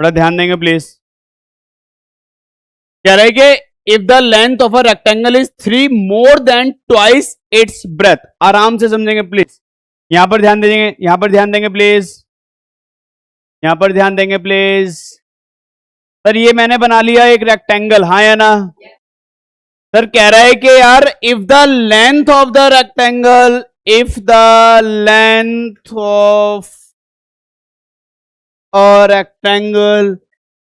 थोड़ा ध्यान देंगे प्लीज। कह रहे कि if the length of a rectangle is 3 more than twice its breath. आराम से समझेंगे प्लीज, यहां पर ध्यान देंगे, यहां पर ध्यान देंगे प्लीज, यहां पर ध्यान देंगे प्लीज। सर ये मैंने बना लिया एक रेक्टेंगल, हाँ या ना? सर कह रहा है कि यार if the length of the rectangle, if the length of a rectangle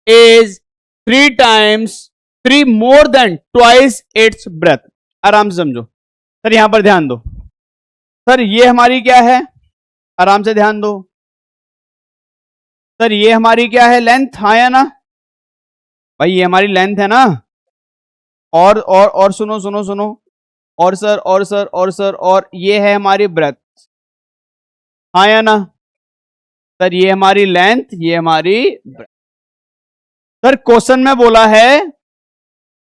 is 3 more than twice its breath. आराम से समझो सर, यहां पर ध्यान दो। सर ये हमारी क्या है, आराम से ध्यान दो। सर ये हमारी क्या है, लेंथ, हाँ या ना? भाई ये हमारी लेंथ है ना। और सुनो सुनो सुनो, और सर और सर और सर, और ये है हमारी ब्रेथ, हाँ या ना? सर ये हमारी लेंथ, ये हमारी ब्रेथ। सर क्वेश्चन में बोला है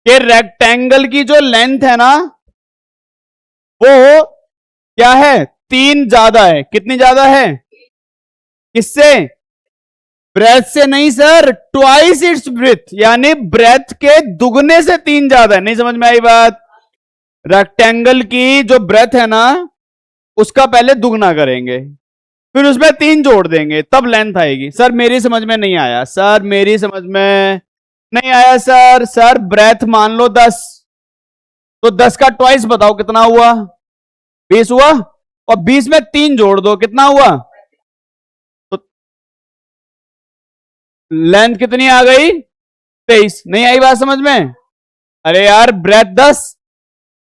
कि रेक्टेंगल की जो लेंथ है ना वो क्या है, 3 ज्यादा है। कितनी ज्यादा है? किससे? ब्रेथ से नहीं सर, ट्वाइस इट्स ब्रेथ, यानी ब्रेथ के दुगने से 3 ज्यादा है। नहीं समझ में आई बात? रेक्टेंगल की जो ब्रेथ है ना उसका पहले दुगना करेंगे, फिर उसमें 3 जोड़ देंगे, तब लेंथ आएगी। सर मेरी समझ में नहीं आया, सर मेरी समझ में नहीं आया सर। सर ब्रेथ मान लो 10, तो 10 का ट्वाइस बताओ कितना हुआ? 20 हुआ, और 20 में 3 जोड़ दो, कितना हुआ? तो लेंथ कितनी आ गई? 23। नहीं आई बात समझ में? अरे यार ब्रेथ 10,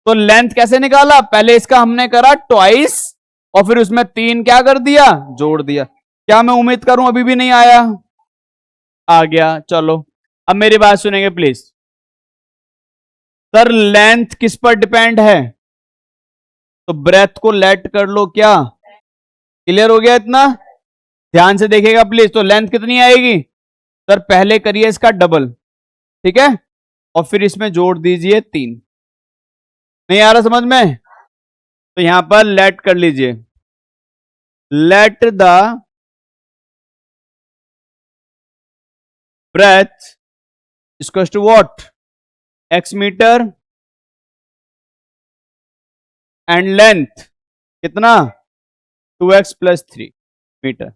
तो लेंथ कैसे निकाला? पहले इसका हमने करा ट्वाइस, और फिर उसमें 3 क्या कर दिया, जोड़ दिया। क्या मैं उम्मीद करूं अभी भी नहीं आया? आ गया। चलो अब मेरी बात सुनेंगे प्लीज। सर लेंथ किस पर डिपेंड है? तो ब्रेथ को लेट कर लो, क्या क्लियर हो गया इतना? ध्यान से देखिएगा प्लीज। तो लेंथ कितनी आएगी? सर पहले करिए इसका डबल, ठीक है, और फिर इसमें जोड़ दीजिए 3। नहीं आ रहा समझ में? तो यहां पर लेट कर लीजिए, let the breadth is equals to what? X metre and length कितना? 2x plus 3 metre.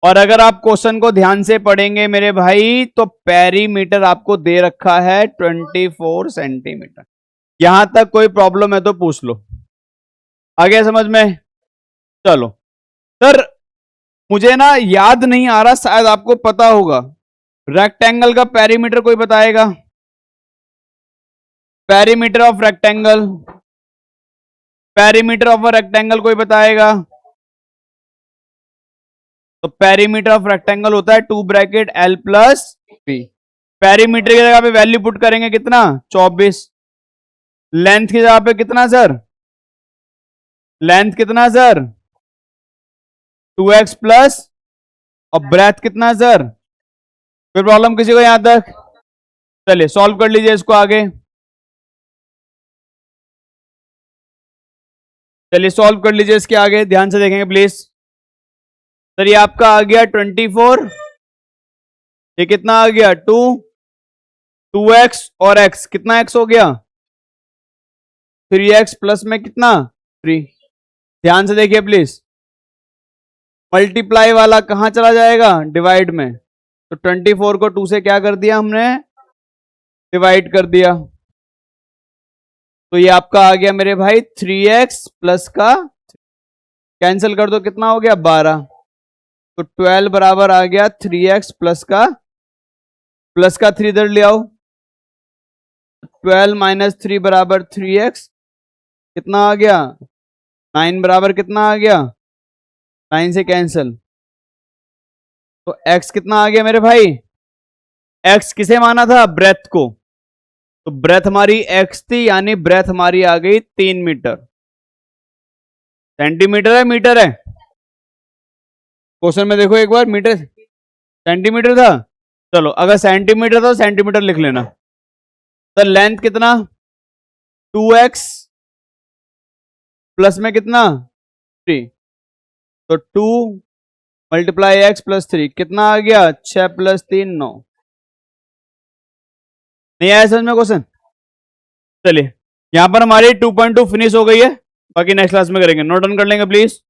और अगर आप क्वेश्चन को ध्यान से पढ़ेंगे मेरे भाई, तो पेरीमीटर आपको दे रखा है 24 सेंटीमीटर। यहां तक कोई प्रॉब्लम है तो पूछ लो। आ गया समझ में? चलो सर मुझे ना याद नहीं आ रहा, शायद आपको पता होगा। रेक्टेंगल का पेरीमीटर कोई बताएगा? Perimeter of rectangle, perimeter of a rectangle कोई बताएगा? तो पेरीमीटर ऑफ रेक्टेंगल होता है 2 bracket L plus B. Perimeter की जगह पे वैल्यू पुट करेंगे कितना? 24। लेंथ की जगह पे कितना सर? लेंथ कितना सर? 2x प्लस, और ब्रेथ कितना सर? कोई प्रॉब्लम किसी को यहां तक? चलिए सॉल्व कर लीजिए इसको आगे। चलिए सॉल्व कर लीजिए इसके आगे, ध्यान से देखेंगे प्लीज। सर ये आपका आ गया 24, ये कितना आ गया 2, 2x और x, कितना x हो गया? 3x प्लस में कितना 3। ध्यान से देखिए प्लीज, मल्टीप्लाई वाला कहां चला जाएगा? डिवाइड में। तो 24 को 2 से क्या कर दिया हमने? डिवाइड कर दिया। तो ये आपका आ गया मेरे भाई 3x प्लस का, कैंसिल कर दो, कितना हो गया 12। तो 12 बराबर आ गया 3x प्लस का 3 इधर ले आओ। 12 माइनस 3 बराबर 3x, कितना आ गया 9 बराबर कितना आ गया? 9 से कैंसिल। तो x कितना आ गया मेरे भाई? x किसे माना था? ब्रेथ को। तो ब्रेथ हमारी x थी, यानी ब्रेथ हमारी आ गई 3 मीटर। सेंटीमीटर है मीटर है? क्वेश्चन में देखो एक बार, मीटर सेंटीमीटर था। चलो अगर सेंटीमीटर था तो सेंटीमीटर लिख लेना। तो लेंथ कितना? 2x प्लस में कितना 3, तो 2 मल्टीप्लाई एक्स प्लस 3 कितना आ गया 6 प्लस 3 9। नहीं आया समझ में क्वेश्चन। चलिए यहां पर हमारी 2.2 फिनिश हो गई है, बाकी नेक्स्ट क्लास में करेंगे। नोट डाउन कर लेंगे प्लीज।